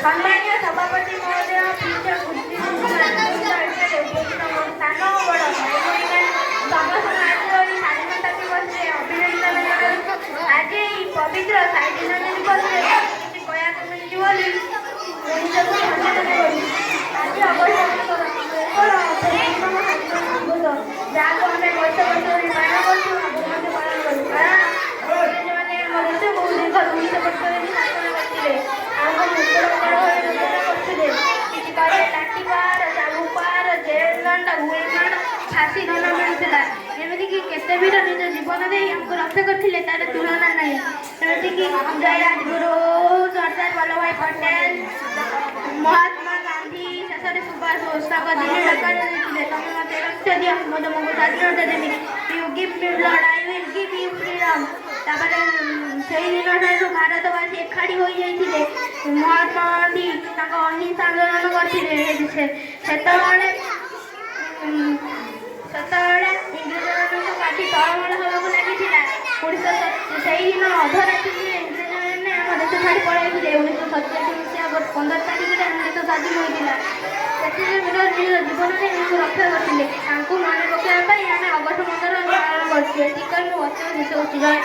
সম্মানীয় সভাপতি মহোদয়, প্রিয় বুদ্ধিজীবী উপস্থিত স্থান ও বড় ভাই ସମସ୍ତ ଆଜି ସ୍ୱାଧୀନତା ଦିବସରେ ଅଭିନନ୍ଦନ ଜଣାଉଛି। ଆଜି ଏହି ପବିତ୍ର ସ୍ୱାଧୀନତା ଦିବସରେ କିଛି କହିବାକୁ ମିଳିଛି ବୋଲି ମଣିଷକୁ ସଚେତନ କରୁଛି। ଆଜି ଯାହାକୁ ଆମେ ବର୍ଷ ବର୍ଷ ଧରି ପାଳନ କରୁଛୁ, ଆଗକୁ ମଧ୍ୟ ପାଳନ କରୁ। କାରଣ ଇଂରେଜମାନେ ଆମ ଦେଶକୁ ଦୀର୍ଘ 200 ବର୍ଷ ଧରି ଶାସନ କରିଥିଲେ। ଆମକୁ ମୁକ୍ତକର ହୋଇ ରଚନା କରୁଥିଲେ। କିଛି କହିଲେ ଲାଠି ପାହାର, ଚାବୁକ ପାହାର, ଜେଲ୍ ଦଣ୍ଡ, ଗୁଳି ଦଣ୍ଡ, ଫାଶୀ ଦଣ୍ଡ ମିଳୁଥିଲା। ଏମିତିକି କେତେ ବୀର ନିଜ ଜୀବନ ଦେଇ ଆମକୁ ରକ୍ଷା କରିଥିଲେ, ତାର ତୁଳନା ନାହିଁ। ଯେମିତିକି ଜୟରାଜଗୁରୁ, ସର୍ଦ୍ଦାର ବଲ୍ଲଭଭାଇ ପଟେଲ, ମହାତ୍ମା ଗାନ୍ଧୀ, ଶେଷରେ ସୁଭାଷ ବୋଷ ତାଙ୍କ ଦିନେ ଡାକରା ଦେଇଥିଲେ, ତମେ ମୋତେ ରକ୍ଷା ଦିଅ, ମୁଁ ତୁମକୁ ସ୍ୱାଧୀନତା ଦେବି। You give me blood, I will give you freedom. ତାପରେ ସେହି ଦିନଠାରୁ ଭାରତବାସୀ ଏକାଠି ହୋଇଯାଇଥିଲେ। ମହାତ୍ମା ଗାନ୍ଧୀ ତାଙ୍କ ଅହିଂସା ଆନ୍ଦୋଳନ କରିଥିଲେ। ସେତେବେଳେ ଇଂରେଜମାନଙ୍କୁ କାଟି ତଳମଳ ହେବାକୁ ଲାଗିଥିଲା। ସେହିଦିନ ଅଧରାତ୍ରିରେ ଇଂରେଜମାନେ ଆମ ଦେଶ ଛାଡ଼ି ପଳାଇଥିଲେ। 1947 ମସିହା 15 ତାରିଖରେ ଆମ ଦେଶ ସ୍ୱାଧୀନ ହୋଇଥିଲା। ସେଥିରେ ନିଜ ଜୀବନରେ ନିଜକୁ ରକ୍ଷା କରିଥିଲେ। ତାଙ୍କୁ ମନେ ପକାଇବା ପାଇଁ ଆମେ ଅଗଷ୍ଟ 15 ପାଳନ କରୁଛୁ। ଏତିକି କହି ମୁଁ ବକ୍ତବ୍ୟ ଶେଷ କରୁଛି। ଜୟ